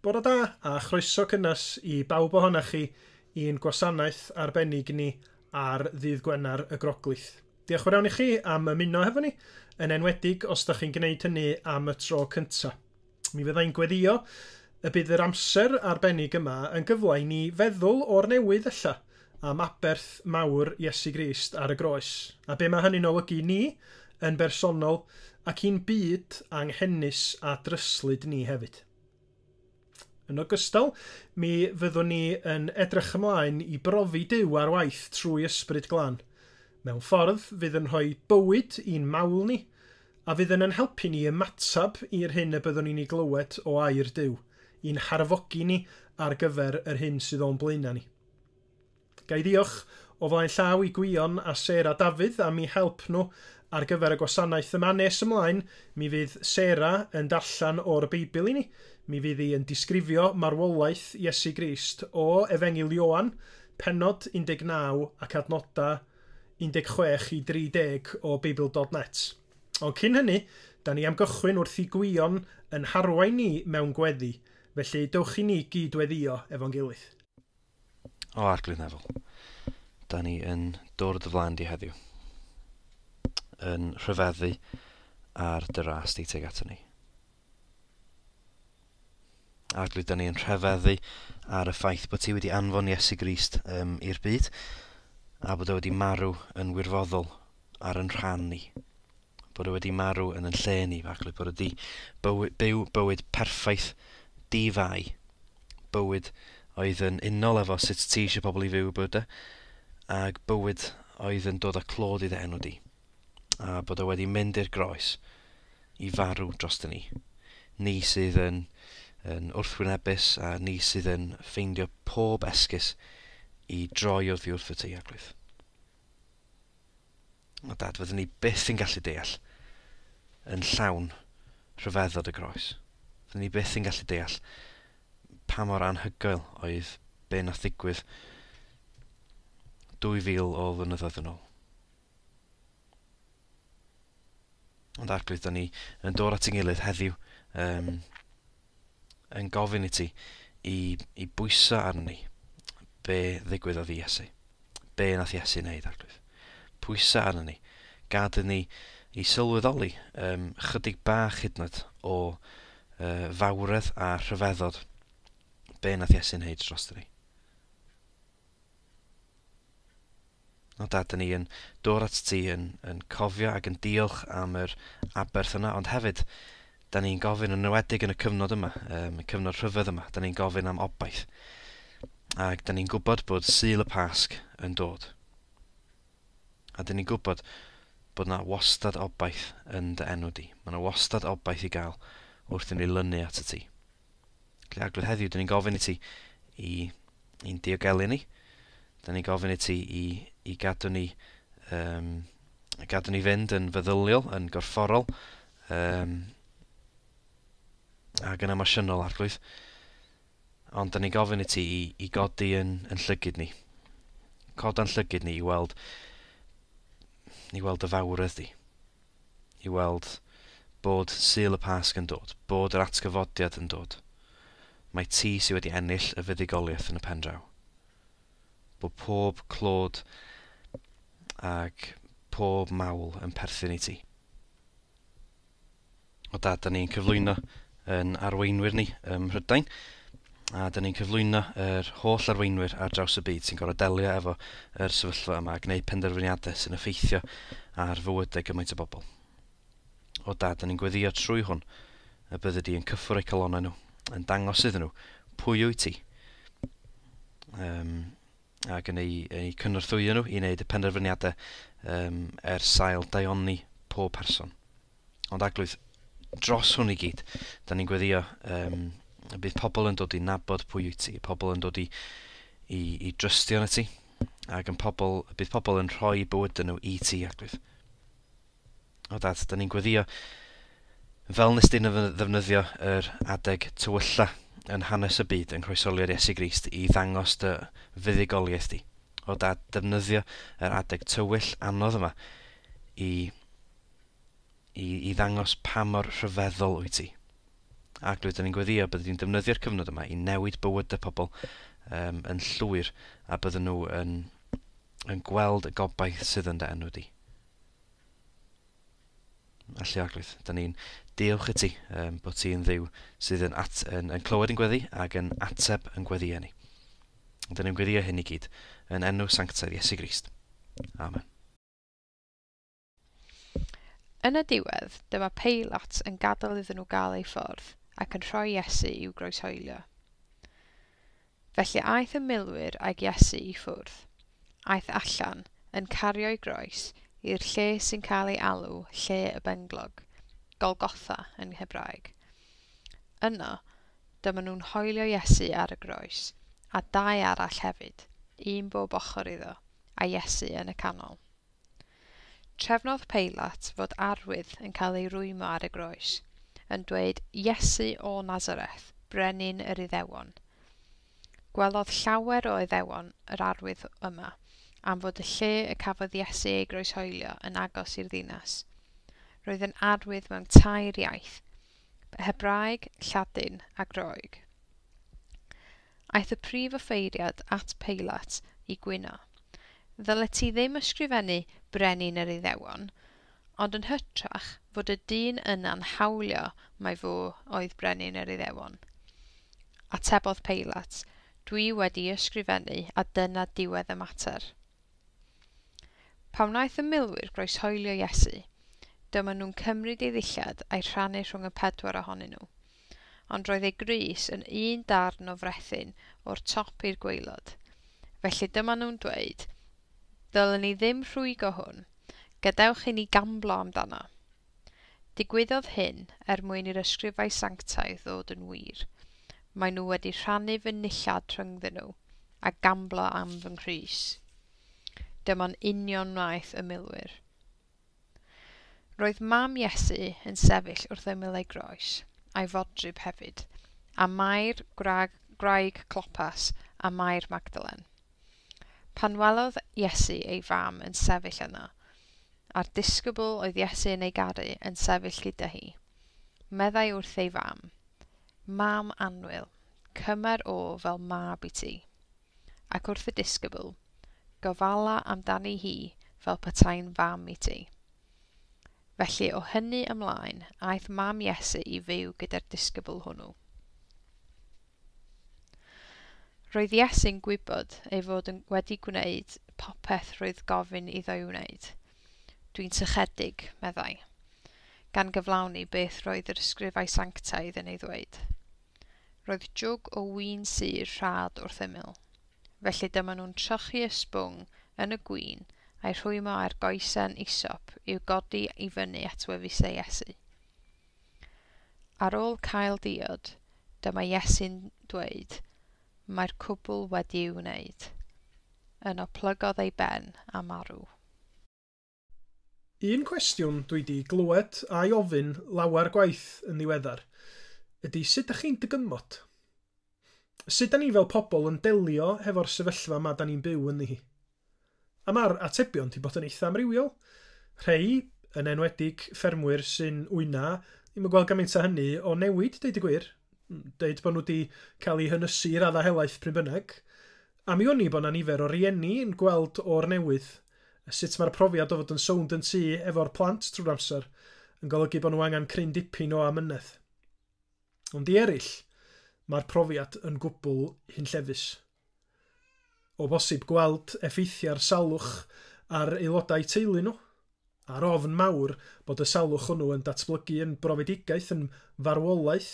Bore da a chroeso cynnes i bawb ohonoch chi i'n gwasanaeth arbennig ni ar ddydd Gwener y Groglith. Diolch fawr iawn i chi am ymuno hefo ni, yn enwedig os da chi'n gwneud hynny am y tro cyntaf. Mi fyddai'n gweddio y bydd yr amser arbennig yma yn gyfle i ni feddwl o'r newydd ella am aberth mawr Iesu Grist ar y groes, a be mae hynny'n olygu ni yn bersonol ac i'n byd anghennus a dryslyd ni hefyd. Yn ogystal, mi fyddwn ni yn edrych ymlaen i brofi Duw ar waith trwy ysbryd glân. Mewn ffordd fydd yn rhoi bywyd i'n mawl ni, a fydd yn helpu ni ymatab i'r hyn y byddwn ni'n ei glywed o air Duw, i'n harfogi ni ar gyfer yr hyn sydd o'n blaena ni. Gai ddiolch o flaen llaw i Gwion a Sera Dafydd am ei help nhw ar gyfer y gwasanaeth yma. Nes ymlaen, mi fydd Sera yn darllen o'r Beibl i ni. Mi fydd hi yn disgrifio marwolaeth Iesu Grist o Efengil Ioan, pennod 19 ac adnodau 16 i 30 o Beibl.net. Ond cyn hynny, da ni am gychwyn wrth i Gwion yn harwain ni mewn gweddi, felly dewch i ni gydweddio efo'n gilydd. O arglwydd nefel, da ni yn dod o flaen di heddiw, yn rhyfeddu ar dy ras di teg ato ni. Arglwydd, da ni yn rhyfeddu ar y ffaith bod ti wedi anfon Iesu Grist i'r byd, a bod o wedi marw yn wirfoddol ar yn rhan ni. Bod o wedi marw yn lle ni, arglwydd, bod o wedi byw bywyd perffaith, di-fai, bywyd oedd yn unol efo sut ti eisiau pobl i fyw bywyd, ac bywyd oedd yn dod â clod i dy enw di, a bod o wedi mynd i'r groes i farw dros ni. Ni sydd yn wrthwynebus a ni sydd yn ffeindio pob esgus i droi oddi wrth y ti, arglwydd. O dad, fyddwn ni byth yn gallu deall yn llawn rhyfeddod y groes. Fyddwn ni byth yn gallu deall pa mor anhygoel oedd be nath ddigwydd 2000 o flynyddoedd yn ôl. Ond arglwydd, da ni yn dod at ein gilydd heddiw yn gofyn i ti i bwyso arni be ddigwyddodd i Iesu. Be nath Iesu wneud, arglwydd. Pwyso arni ni. Gad ni i sylweddoli chydig bach hydnod o fawredd a rhyfeddod be nath Iesu wneud dros ni. O dad, da ni yn dod at ti yn cofio ac yn diolch am yr aberth yna, ond hefyd da ni'n gofyn yn enwedig yn y cyfnod yma, y cyfnod rhyfedd yma, da ni'n gofyn am obaith. Ac da ni'n gwybod bod Sul y Pasg yn dod. A da ni'n gwybod bod na wastad obaith yn dy enw di. Mae na wastad obaith i gael wrth i ni lynu at y ti. Arglwydd, heddiw, da ni'n gofyn i ti i'n diogelu ni. Da ni'n gofyn i ti i gadw ni fynd yn feddyliol, yn gorfforol, ac yn emosiynol, arglwydd. Ond da ni'n gofyn i ti i godi yn llygyd ni. Coda'n llygyd ni i weld y fawredd di. I weld bod Sul y Pasg yn dod. Bod yr atgyfodiad yn dod. Mae ti sydd wedi ennill y fuddugoliaeth yn y pen draw. Bod pob clod ac pob mawl yn perthyn i ti. O dad, da ni'n cyflwyno yn arweinwyr ni ym Mhrydain, a da ni'n cyflwyno yr holl arweinwyr ar draws y byd sy'n gorfod delio efo yr sefyllfa yma a gwneud penderfyniadau sy'n effeithio ar fywydau gymaint o bobl. O dad, da ni'n gweddio trwy hwn y bydde di yn cyffwr eu calonau nhw, yn dangos iddyn nhw pwy wyt ti, ac yn ei cynorthwyo nhw i wneud y penderfyniadau sail daioni pob person. Ond arglwydd, dros hwn i gyd, da ni'n gweddio bydd pobl yn dod i nabod pwy wyt ti, pobl yn dod i drystio yn y ti, ac bydd pobl yn rhoi bywydau nhw i ti, arglwydd. O dad, da ni'n gweddio fel nes di'n ddefnyddio yr adeg tywylla yn hanes y byd yn croesoliad Iesu Grist i ddangos dy fuddugoliaeth di. O dad, defnyddio yr adeg tywyll anodd yma i ddangos pa mor rhyfeddol wyt ti. Ac rydyn ni'n gweddio byddwn ni'n defnyddio'r cyfnod yma i newid bywyd y pobl yn llwyr a bydden nhw yn gweld y gobaith sydd yn dy enw di. Felly Arglwydd, da ni'n diolch i ti bod ti'n dduw sydd yn clywed yn gweddi ac yn ateb yn gweddi ni. Da ni'n gweddio hyn i gyd yn enw sanctaidd Iesu Grist. Amen. Yn y diwedd, dyma Peilat yn gadael iddyn nhw gael eu ffordd ac yn rhoi Iesu i'w groeshoelio. Felly aeth y milwyr ag Iesu i ffwrdd. Aeth allan yn cario'i groes i'r lle sy'n cael ei alw lle y benglog, Golgotha yn Hebraeg. Yno, dyma nhw'n hoelio Iesu ar y groes, a dau arall hefyd, un bob ochr iddo, a Iesu yn y canol. Trefnodd Peilat fod arwydd yn cael ei rwymo ar y groes, yn dweud Iesu o Nazareth, brenin yr Iddewon. Gwelodd llawer o Iddewon yr arwydd yma, am fod y lle y cafodd Iesu ei groeshoelio yn agos i'r ddinas. Roedd yn arwydd mewn tair iaith, Hebraeg, Lladin a Groeg. Aeth y prif offeiriad at Peilat i Gwener. Ddyle ti ddim ysgrifennu brenin yr Iddewon, ond yn hytrach fod y dyn yna'n hawlio mai fo oedd brenin yr Iddewon. Atebodd Peilat, dwi wedi ysgrifennu a dyna diwedd y mater. Pan wnaeth y milwyr groeshoelio Iesu, dyma nhw'n cymryd ei ddillad a'i rhannu rhwng y 4 ohonyn nhw, ond roedd ei grys yn un darn o frethyn o'r top i'r gwaelod. Felly dyma nhw'n dweud, ddylen ni ddim rhwygo hwn, gadewch i ni gamblo amdano. Digwyddodd hyn mwyn i'r ysgrifau sanctaidd ddod yn wir. Mae nhw wedi rhannu fy nillad rhyngddyn nhw a gamblo am fy nghrys. Dyma'n union wnaeth y milwyr. Roedd mam Iesu yn sefyll wrth ymyl ei groes, a'i fodryb hefyd, a Mair Graig Clopas a Mair Magdalen. Pan welodd Iesu ei fam yn sefyll yna, a'r disgybl oedd Iesu yn ei garu yn sefyll gyda hi, meddai wrth ei fam, Mam annwyl, cymer o fel mab i ti, ac wrth y disgybl, gofala amdani hi fel petai'n fam i ti. Felly o hynny ymlaen, aeth mam Iesu i fyw gyda'r disgybl hwnnw. Roedd Iesu'n gwybod ei fod wedi gwneud popeth roedd gofyn iddo i'w wneud. Dwi'n sychedig, meddai, gan gyflawni beth roedd yr ysgrifau sanctaidd yn ei ddweud. Roedd jwg o win sur rhad wrth ymyl, felly dyma nhw'n trochi ysbwng yn y gwin a'i rhwymo ar goesen isop i'w godi i fyny at wefusau Iesu. Ar ôl cael diod, dyma Iesu'n dweud, mae'r cwbl wedi i'w wneud. Yno plygodd ei ben a marw. Un cwestiwn dwi wedi glywed a'i ofyn lawer gwaith yn ddiweddar ydy sut ydych chi'n dygymod? Sut da ni fel pobl yn delio hefo'r sefyllfa yma da ni'n byw yn hi? A mae'r atebion wedi bod yn eitha amrywiol. Rhei, yn enwedig ffermwyr sy'n wyna, ddim yn gweld gymaint â hynny o newid, deud y gwir. Deud bod nhw wedi cael eu hynysu i raddau helaeth pryn bynnag. A mi o'n i bod na nifer o rieni yn gweld o'r newydd. Sut mae'r profiad o fod yn sownd yn tŷ efo'r plant trwy'r amser yn golygu bod nhw angen cryn dipyn o amynedd. Ond i eraill, mae'r profiad yn gwbl hunllefus. O bosib gweld effeithiau'r salwch ar aelodau teulu nhw, a'r ofn mawr bod y salwch hwnnw yn datblygu yn brofedigaeth, yn farwolaeth,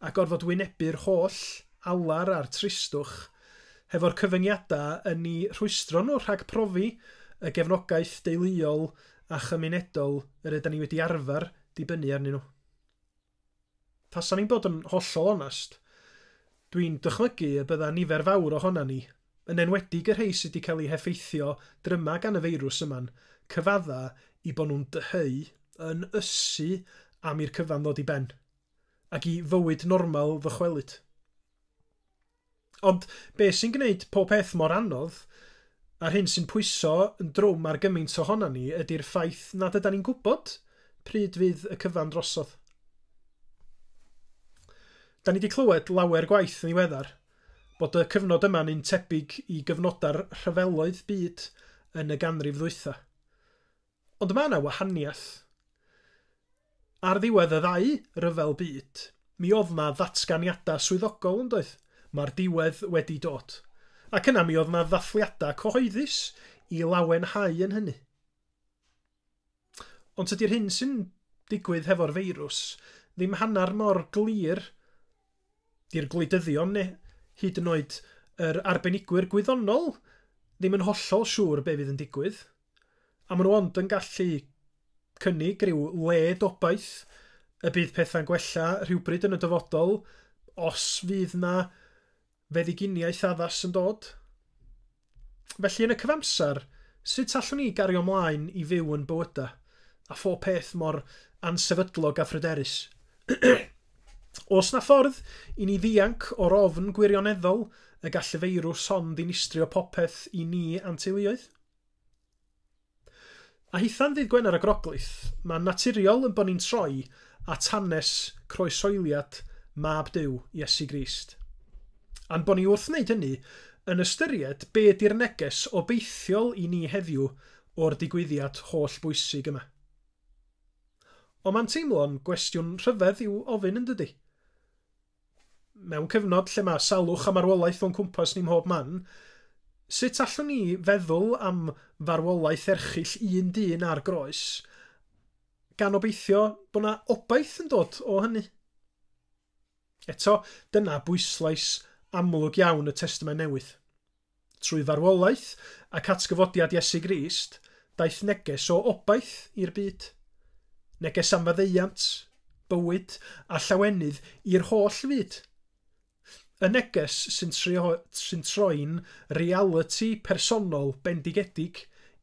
a gorfod wynebu'r holl alar a'r tristwch, hefo'r cyfyngiadau yn ei rhwystro nhw rhag profi y gefnogaeth deuluol a chymunedol yr ydym ni wedi arfer dibynnu arnyn nhw. Tasan ni'n bod yn hollol onest, dwi'n dychmygu y bydda nifer fawr ohona ni, yn enwedig y rhai sydd wedi cael eu heffeithio dryma gan y feirws yma'n cyfadda i bod nhw'n dyheu yn ysu am i'r cyfan ddod i ben, ac i fywyd normal ddychwelyd. Ond be sy'n gwneud pob peth mor anodd, a'r hyn sy'n pwyso yn drwm ar gymaint ohona ni ydy'r ffaith nad ydyn ni'n gwybod pryd fydd y cyfan drosodd. Da ni wedi clywed lawer gwaith yn ddiweddar bod y cyfnod yma'n un tebyg i gyfnodau'r rhyfeloedd byd yn y ganrif ddwytha. Ond mae yna wahaniaeth. Ar ddiwedd y ddau ryfel byd, mi oedd na ddatganiadau swyddogol yn doedd. Mae'r diwedd wedi dod. Ac yna mi oedd na ddathliadau cyhoeddus i lawenhau yn hynny. Ond tydi'r hyn sy'n digwydd hefo'r feirws ddim hanner mor glir di'r gwleidyddion neu hyd yn oed yr arbenigwyr gwyddonol ddim yn hollol siŵr be fydd yn digwydd. A maen nhw ond yn gallu cynnig rhyw led obaith y bydd pethau'n gwella rhywbryd yn y dyfodol os fydd na feddyginiaeth addas yn dod. Felly yn y cyfamser, sut allwn ni gario ymlaen i fyw yn bywyda a phob peth mor ansefydlog a phryderus? Os na ffordd i ni ddianc o'r ofn gwirioneddol y gall y feirws hon ddinistrio popeth i ni anteuluoedd? A hitha'n ddydd Gwener a Groglith, mae'n naturiol yn bod ni'n troi at hanes croesoeliad mab Duw Iesu Grist. A'n bod ni wrth wneud hynny yn ystyried be ydy'r neges obeithiol i ni heddiw o'r digwyddiad holl bwysig yma. Ond mae'n teimlo'n gwestiwn rhyfedd i'w ofyn yn dydy. Mewn cyfnod lle mae salwch a marwolaeth o'n cwmpas ni mhob man, sut allwn ni feddwl am farwolaeth erchill un dyn ar groes, gan obeithio bod yna obaith yn dod o hynny? Eto, dyna bwyslais amlwg iawn y Testament Newydd. Trwy farwolaeth ac atgyfodiad Iesu Grist, daeth neges o obaith i'r byd. Neges am faddeuant, bywyd a llawenydd i'r holl fyd. Y neges sy'n troi'n reality personol bendigedig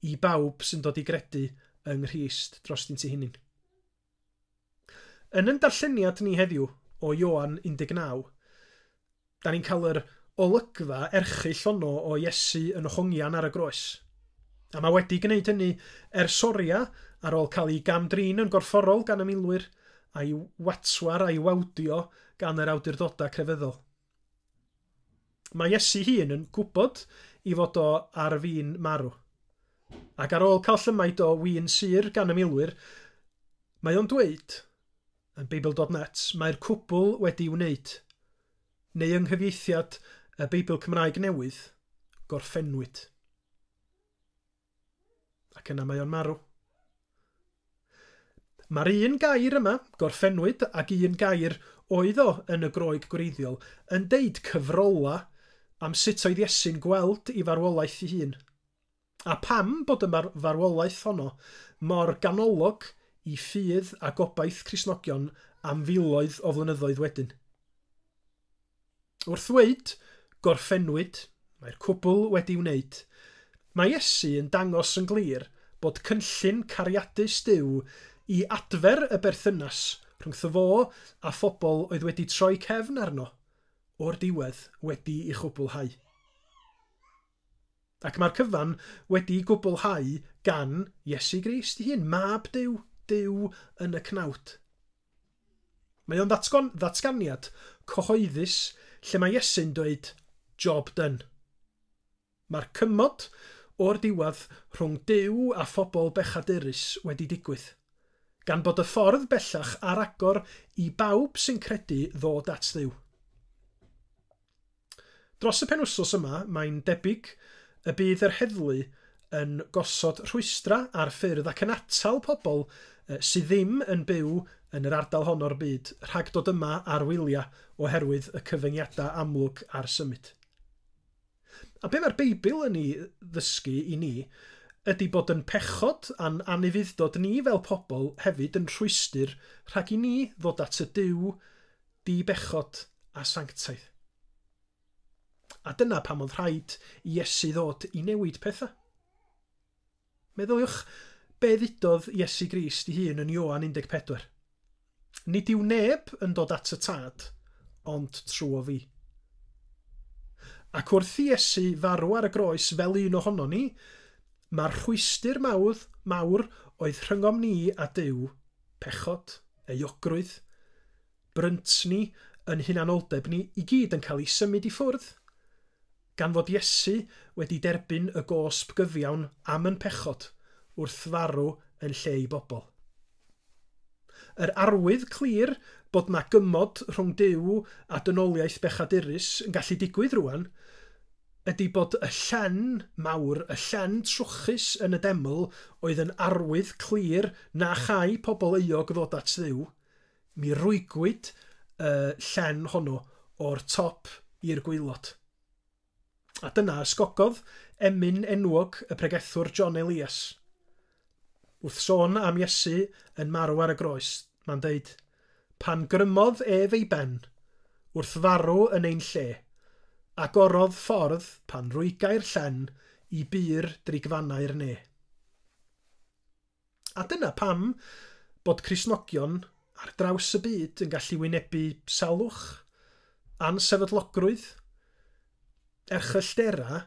i bawb sy'n dod i gredu yng Nghrist dros dyn ti hunin. Yn darlleniad ni heddiw o Ioan 19, da ni'n cael yr olygfa erchill honno o Iesu yn hongian ar y groes. A mae wedi gwneud hynny soria ar ôl cael ei gamdrin yn gorfforol gan y milwyr a'i watwar a'i wawdio gan yr awdurdodau crefyddol. Mae Iesu hun yn gwybod i fod o ar fin marw. Ac ar ôl cael llymaid o win sur gan y milwyr, mae o'n dweud, yn Beibl.net, mae'r cwbl wedi wneud, neu yng nghyfieithiad y Beibl Cymraeg Newydd, Gorffennwyd. Ac yna mae o'n marw. Mae'r un gair yma, Gorffennwyd, ac un gair oedd o yn y groeg gwreiddiol, yn deud cyfrola am sut oedd Iesu'n gweld i farwolaeth ei hun. A pam bod y farwolaeth honno mor ganolog i ffydd a gobaith Cristnogion am filoedd o flynyddoedd wedyn. Wrth ddweud Gorffennwyd, mae'r cwbl wedi wneud, mae Iesu yn dangos yn glir bod cynllun cariadus Duw i adfer y berthynas rhwngtho fo a phobl oedd wedi troi cefn arno o'r diwedd wedi ei chwblhau. Ac mae'r cyfan wedi ei gwblhau gan Iesu Grist ei hun, mab Duw, Duw yn y cnawd. Mae o'n ddatganiad cyhoeddus lle mae Iesu'n dweud job done. Mae'r cymod o'r diwedd rhwng Duw a phobl bechadurus wedi digwydd, gan bod y ffordd bellach ar agor i bawb sy'n credu ddod at Dduw. Dros y penwsos yma, mae'n debyg y bydd yr heddlu yn gosod rhwystra ar ffyrdd ac yn atal pobl sydd ddim yn byw yn yr ardal hon o'r byd rhag dod yma ar wyliau oherwydd y cyfyngiadau amlwg ar symud. A be mae'r Beibl yn ei ddysgu i ni ydy bod yn pechod a'n anufuddod ni fel pobl hefyd yn rhwystyr rhag i ni ddod at y Duw di-bechod a sanctaidd. A dyna pam oedd rhaid i Iesu ddod i newid pethau. Meddyliwch be ddudodd Iesu Grist ei hun yn Ioan 14. Nid yw neb yn dod at y tad, ond trwy o fi. Ac wrth i Iesu farw ar y groes fel un ohono ni, mae'r rhwystyr mawr oedd rhyngom ni a Duw, pechod, euogrwydd, brynt ni yn hunanoldeb ni i gyd yn cael ei symud i ffwrdd, gan fod Iesu wedi derbyn y gosb gyfiawn am yn pechod wrth farw yn lle i bobl. Yr arwydd clir bod mae gymod rhwng Duw a dynoliaeth bechadurus yn gallu digwydd rwan, ydy bod y llen mawr, y llen trwchus yn y deml oedd yn arwydd clir na chai pobl euog ddod at Dduw, mi rwygwyd y llen honno o'r top i'r gwaelod. A dyna ysgogodd emyn enwog y pregethwr John Elias. Wrth sôn am Iesu yn marw ar y groes, mae'n deud, pan grymodd ef ei ben, wrth farw yn ein lle, a gorodd ffordd pan rwygai'r llen i byr drigfannau'r ne. A dyna pam bod Cristnogion ar draws y byd yn gallu wynebu salwch, ansefydlogrwydd, erchylltera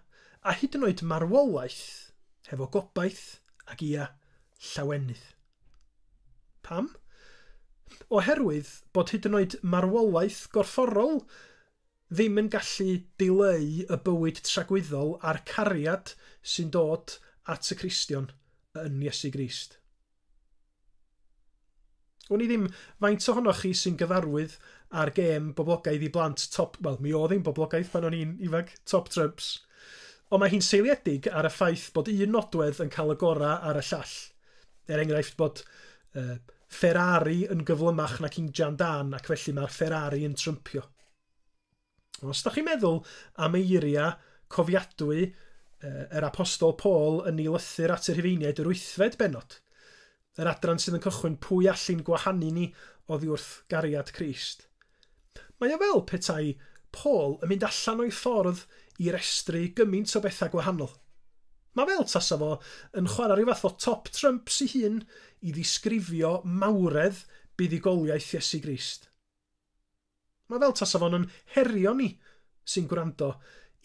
a hyd yn oed marwolaeth hefo gobaith ac ia llawenydd. Pam? Oherwydd bod hyd yn oed marwolaeth gorfforol ddim yn gallu dileu y bywyd tragwyddol a'r cariad sy'n dod at y Cristion yn Iesu Grist. Wn i ddim faint ohonoch chi sy'n gyfarwydd ar gêm boblogaidd i blant mi oedd hi'n boblogaidd pan o'n i'n ifanc, Top Trumps, ond mae hi'n seiliedig ar y ffaith bod un nodwedd yn cael y gora ar y llall. Enghraifft bod Ferrari yn gyflymach na King Dan ac felly mae'r Ferrari yn trympio. Os da chi'n meddwl am eiria cofiadwy yr apostol Paul yn ei lythyr at yr Rhufeiniaid yr 8fed bennod, yr adran sydd yn cychwyn pwy allu'n gwahanu ni oddi wrth gariad Crist. Mae o fel petai Paul yn mynd allan o'i ffordd i restru gymaint o bethau gwahanol. Mae fel tasa fo yn chwarae rhyw fath o top trumps i hun i ddisgrifio mawredd buddigoliaeth Iesu Grist. Mae fel tasa fo'n yn herio ni sy'n gwrando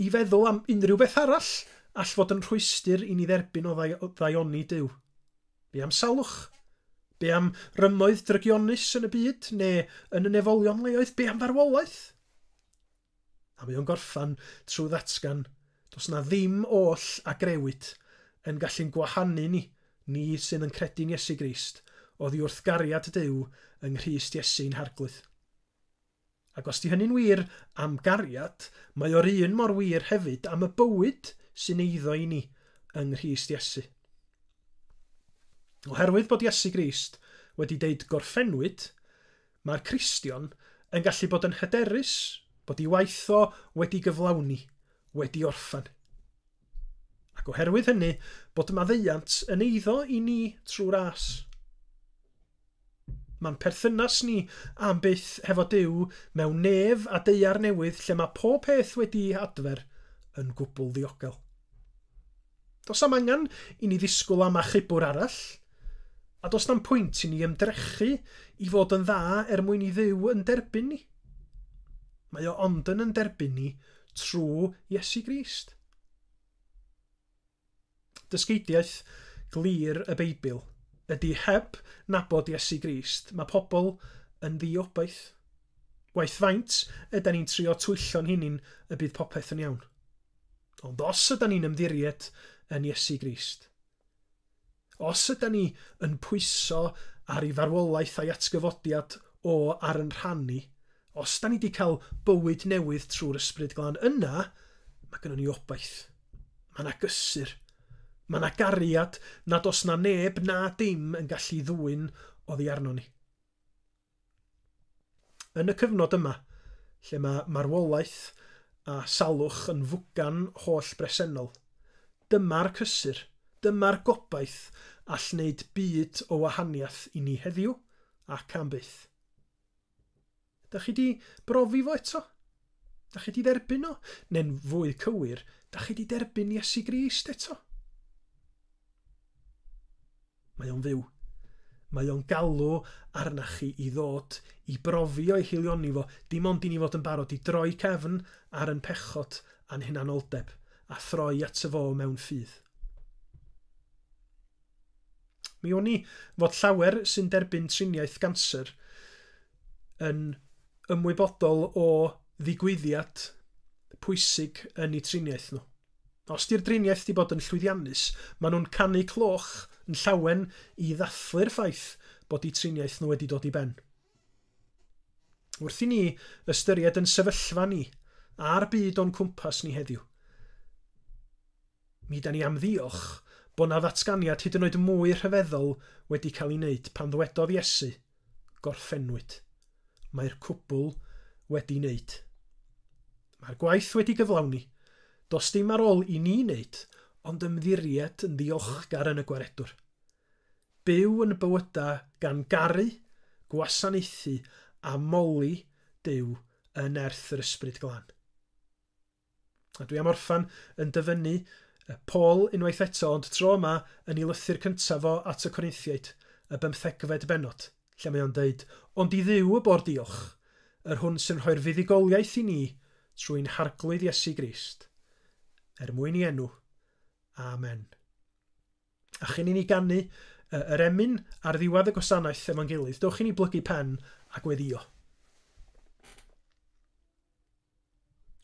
i feddwl am unrhyw beth arall all fod yn rhwystyr i ni dderbyn o ddaioni Duw. Be am salwch? Be am rymoedd drygionus yn y byd neu yn y nefolion leoedd? Be am farwolaeth? A mae o'n gorffan trwy ddatgan, does na ddim oll a grewyd yn gallu'n gwahanu ni sy'n yn credu'n Iesu Grist, oddi wrth gariad Duw yng Nghrist Iesu'n harglwydd. Ac os di hynny'n wir am gariad, mae o'r un mor wir hefyd am y bywyd sy'n eiddo i ni yng Nghrist Iesu. Oherwydd bod Iesu Grist wedi deud gorffennwyd, mae'r Cristion yn gallu bod yn hyderus bod ei waith o wedi gyflawni, wedi orffan. Ac oherwydd hynny, bod maddeuant yn eiddo i ni trwy ras. Mae'n perthynas ni am byth hefo Duw mewn nef a deiar newydd lle mae pob peth wedi adfer yn gwbl ddiogel. Does am angen i ni ddisgwyl am achubwr arall, a does na'm pwynt i ni ymdrechu i fod yn dda mwyn i Dduw yn derbyn ni. Mae o ond yn derbyn ni trwy Iesu Grist. Dysgeidiaeth glir y Beibl ydy heb nabod Iesu Grist, mae pobl yn ddiobaith. Waith faint ydyn ni'n trio twyllo'n hunin y bydd popeth yn iawn. Ond os ydyn ni'n ymddiried yn Iesu Grist, os ydyn ni yn pwyso ar ei farwolaeth a'i atgyfodiad o ar yn rhannu, os da ni wedi cael bywyd newydd trwy'r Ysbryd Glân, yna mae gennym ni obaith. Mae yna gysur. Mae yna gariad nad os na neb na dim yn gallu ddwyn oddi arno ni. Yn y cyfnod yma, lle mae marwolaeth a salwch yn fwgan holl bresennol, dyma'r cysur, dyma'r gobaith all wneud byd o wahaniaeth i ni heddiw ac am byth. Da chi di brofi fo eto? Da chi di derbyn o? Neu'n fwy cywir, da chi di derbyn Iesu Grist eto? Mae o'n fyw. Mae o'n galw arnach chi i ddod i brofi o'i hilioni fo, dim ond i ni fod yn barod i droi cefn ar yn pechod a'n hunanoldeb a throi at y fo mewn ffydd. Mi o'n i fod llawer sy'n derbyn triniaeth ganser yn ymwybodol o ddigwyddiad pwysig yn eu triniaeth nhw. Os di'r driniaeth di bod yn llwyddiannus, maen nhw'n canu cloch yn llawen i ddathlu'r ffaith bod eu triniaeth nhw wedi dod i ben. Wrth i ni ystyried yn sefyllfa ni a'r byd o'n cwmpas ni heddiw. Mi da ni am ddiolch bod na ddatganiad hyd yn oed mwy rhyfeddol wedi cael ei wneud pan ddwedodd Iesu, Gorffennwyd. Mae'r cwbl wedi wneud. Mae'r gwaith wedi gyflawni. Does dim ar ôl i ni wneud, ond ymddiried yn ddiolchgar yn y gwaredwr. Byw yn bywydau gan garu, gwasanaethu a moli Duw yn erth yr ysbryd glân. A dwi am orffan yn dyfynnu Paul unwaith eto, ond tro yma yn ei lythyr cyntaf o at y Corinthiaid, y 15fed bennod, lle mae o'n deud, ond i Dduw y bor diolch, yr hwn sy'n rhoi'r fuddugoliaeth i ni trwy'n harglwydd Iesu Grist, mwyn i enw. Amen. A chyn i ni ganu yr emyn ar ddiwedd y gwasanaeth efo'n gilydd, dewch i ni blygu pen a gweddio.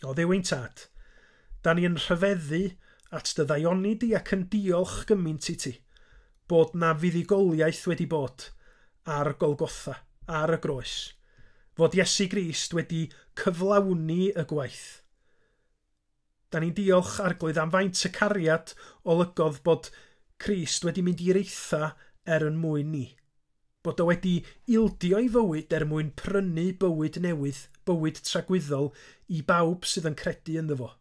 O Dduw ein Tad, da ni yn rhyfeddu at dy ddaioni di ac yn diolch gymaint i ti, bod na fuddugoliaeth wedi bod ar Golgotha, ar y groes, fod Iesu Grist wedi cyflawni y gwaith. Da ni'n diolch Arglwydd am faint y cariad olygodd bod Crist wedi mynd i'r eitha yn mwyn ni. Bod o wedi ildio i fywyd mwyn prynu bywyd newydd, bywyd tragwyddol i bawb sydd yn credu ynddo fo.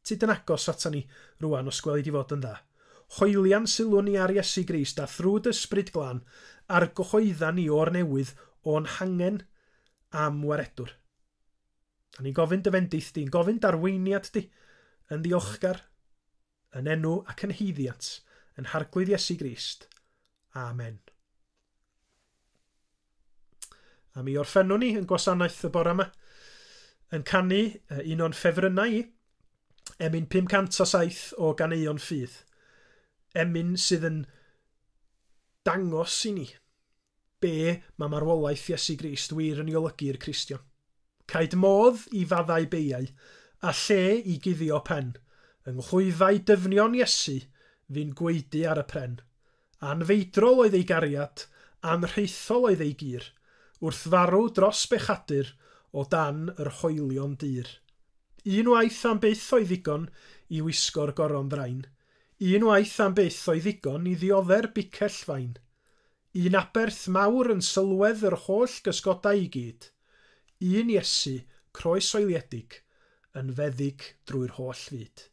Tyd yn agos ata ni rwan os gweld i fod yn dda. Hoelian sylw ni ar Iesu Grist a thrw'r ysbryd glân ar gyhoedda ni o'r newydd o'n hangen am waredwr. A ni'n gofyn dyfendith di'n gofyn darweiniad di yn ddiolchgar, yn enw ac yn heiddiant, yn harglwydd Iesu Grist. Amen. A mi orffennwn ni yn gwasanaeth y bore yma, yn canu un o'n ffefrynnau i, emyn 507 o ganeuon ffydd. Emyn sydd yn dangos i ni be mae marwolaeth Iesu Grist wir yn ei olygu'r Cristion. Caid modd i faddau beiau, a lle i guddio pen, yng nghlwyfau dyfnion Iesu fi'n gweudu ar y pren. Anfeidrol oedd ei gariad, anrheithol oedd ei gyr, wrth farw dros bechadur o dan yr hoelion dyr. Unwaith am byth oedd ddigon i wisgo'r goron drain, unwaith am byth oedd ddigon i ddiodde'r bicell fain. Un aberth mawr yn sylwedd yr holl gysgodau i gyd, un Iesu croes oeliedig yn feddyg drwy'r holl fyd.